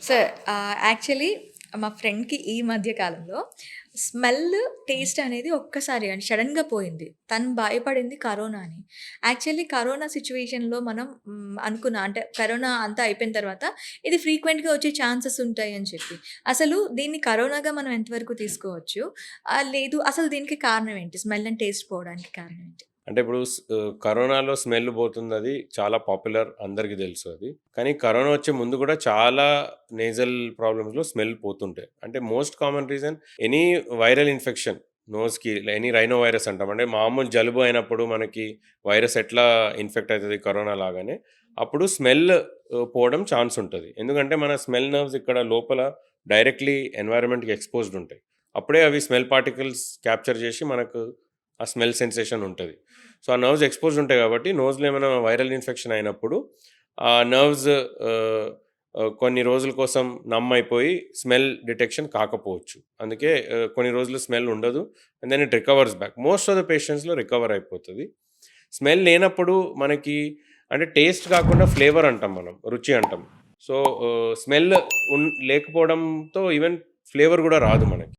Sir actually మా ఫ్రెండ్‌కి ఈ మధ్య కాలంలో స్మెల్, టేస్ట్ అనేది ఒక్కసారి అంటే సడెన్‌గా పోయింది. తను భయపడింది కరోనా అని. యాక్చువల్లీ కరోనా సిట్యుయేషన్‌లో మనం అనుకున్న అంటే కరోనా అంతా అయిపోయిన తర్వాత ఇది ఫ్రీక్వెంట్‌గా వచ్చే ఛాన్సెస్ ఉంటాయి అని చెప్పి. అసలు దీన్ని కరోనాగా మనం ఎంతవరకు తీసుకోవచ్చు? లేదు అసలు దీనికి కారణం ఏంటి? స్మెల్ అండ్ టేస్ట్ పోవడానికి కారణం ఏంటి? అంటే ఇప్పుడు కరోనాలో స్మెల్ పోతుందది చాలా పాపులర్ అందరికీ తెలుసు అది. కానీ కరోనా వచ్చే ముందు కూడా చాలా నేజల్ ప్రాబ్లమ్స్‌లో స్మెల్ పోతుంటాయి. అంటే most common reason any viral infection నోస్‌కి ఎనీ రైనో వైరస్ అంటాం. అంటే మామూలు జలుబు అయినప్పుడు మనకి వైరస్ ఎట్లా ఇన్ఫెక్ట్ అయితది కరోనా లాగానే, అప్పుడు స్మెల్ పోవడం ఛాన్స్ ఉంటది. ఎందుకంటే మన స్మెల్ నర్వ్స్ ఇక్కడ లోపల డైరెక్ట్‌లీ ఎన్వైర్న్‌మెంట్‌కి ఎక్స్‌పోజ్డ్ ఉంటాయి. అప్పుడే అవి స్మెల్ పార్టికల్స్ క్యాప్చర్ చేసి మనకు ఆ స్మెల్ సెన్సేషన్ ఉంటది. సో, ఆ నర్వ్స్ ఎక్స్‌పోజ్డ్ ఉంటాయి కాబట్టి నోస్‌లో ఏమైనా వైరల్ ఇన్ఫెక్షన్ అయినప్పుడు ఆ నర్వ్స్ ఆహ్, ఆహ్, కొన్ని రోజుల కోసం నమ్ అయిపోయి స్మెల్ డిటెక్షన్ కాకపోవచ్చు. అందుకే కొన్ని రోజులు స్మెల్ ఉండదు. And then it recovers back. Most of the పేషెంట్స్‌లో రికవర్ అయిపోతది. స్మెల్ లేనప్పుడు మనకి అంటే టేస్ట్ కాకుండా ఫ్లేవర్ అంటాం మనం. రుచి అంటాం. సో, స్మెల్ లేకపోవడంతో ఈవెన్ ఫ్లేవర్ గూడా రాదు మనకి.